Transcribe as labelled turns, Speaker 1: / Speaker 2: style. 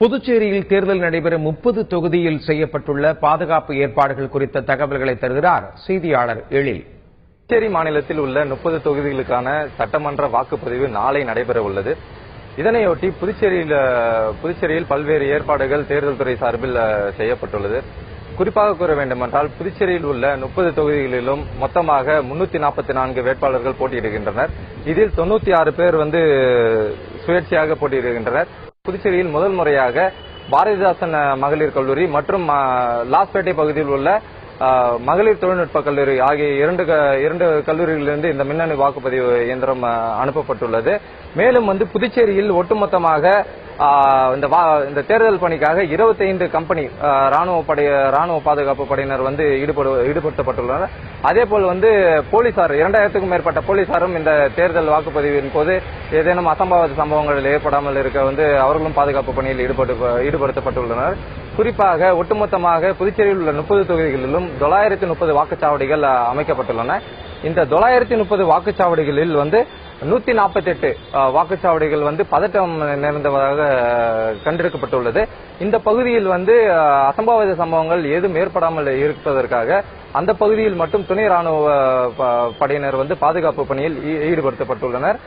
Speaker 1: புதுச்சேரியில் தேர்தல் நடைபெற 30 தொகுதியில் செய்யப்பட்டுள்ள பாதுகாப்பு ஏற்பாடுகள் குறித்த தகவல்களை தருகிறார் செய்தியாளர் எழில்.
Speaker 2: புதுச்சேரி மாநிலத்தில் உள்ள 30 தொகுதிகளுக்கான சட்டமன்ற வாக்குப்பதிவு நாளை நடைபெற உள்ளது. இதனையொட்டி புதுச்சேரியில் பல்வேறு ஏற்பாடுகள் தேர்தல் துறை சார்பில் செய்யப்பட்டுள்ளது. குறிப்பாக கூற வேண்டுமென்றால் புதுச்சேரியில் உள்ள 30 தொகுதிகளிலும் மொத்தமாக 344 வேட்பாளர்கள் போட்டியிடுகின்றனர். இதில் 96 பேர் சுயேட்சையாக போட்டியிடுகின்றனர். புதுச்சேரியில் முதல் முறையாக பாரதிதாசன் மகளிர் கல்லூரி மற்றும் லாஸ்பேட்டை பகுதியில் உள்ள மகளிர் தொழில்நுட்ப கல்லூரி ஆகிய இரண்டு கல்லூரிகளிலிருந்து இந்த மின்னணு வாக்குப்பதிவு இயந்திரம் அனுப்பப்பட்டுள்ளது. மேலும் புதுச்சேரியில் ஒட்டுமொத்தமாக இந்த தேர்தல் பணிக்காக 25 கம்பெனி ராணுவ பாதுகாப்பு படையினர் ஈடுபடுத்தப்பட்டுள்ளனர். அதேபோல் போலீசார் 2000க்கும் மேற்பட்ட போலீசாரும் இந்த தேர்தல் வாக்குப்பதிவின் போது ஏதேனும் அசம்பாவித சம்பவங்கள் ஏற்படாமல் இருக்க அவர்களும் பாதுகாப்பு பணியில் ஈடுபடுத்தப்பட்டுள்ளனர். குறிப்பாக ஒட்டுமொத்தமாக புதுச்சேரியில் உள்ள 30 தொகுதிகளிலும் 930 வாக்குச்சாவடிகள் அமைக்கப்பட்டுள்ளன. இந்த 930 வாக்குச்சாவடிகளில் 148 வாக்குச்சாவடிகள் பதட்டம் நிறைந்ததாக கண்டெடுக்கப்பட்டுள்ளது. இந்த பகுதியில் அசம்பாவித சம்பவங்கள் ஏதும் ஏற்படாமல் இருப்பதற்காக அந்த பகுதியில் மட்டும் துணை ராணுவ படையினர் பாதுகாப்பு பணியில் ஈடுபடுத்தப்பட்டுள்ளனர்.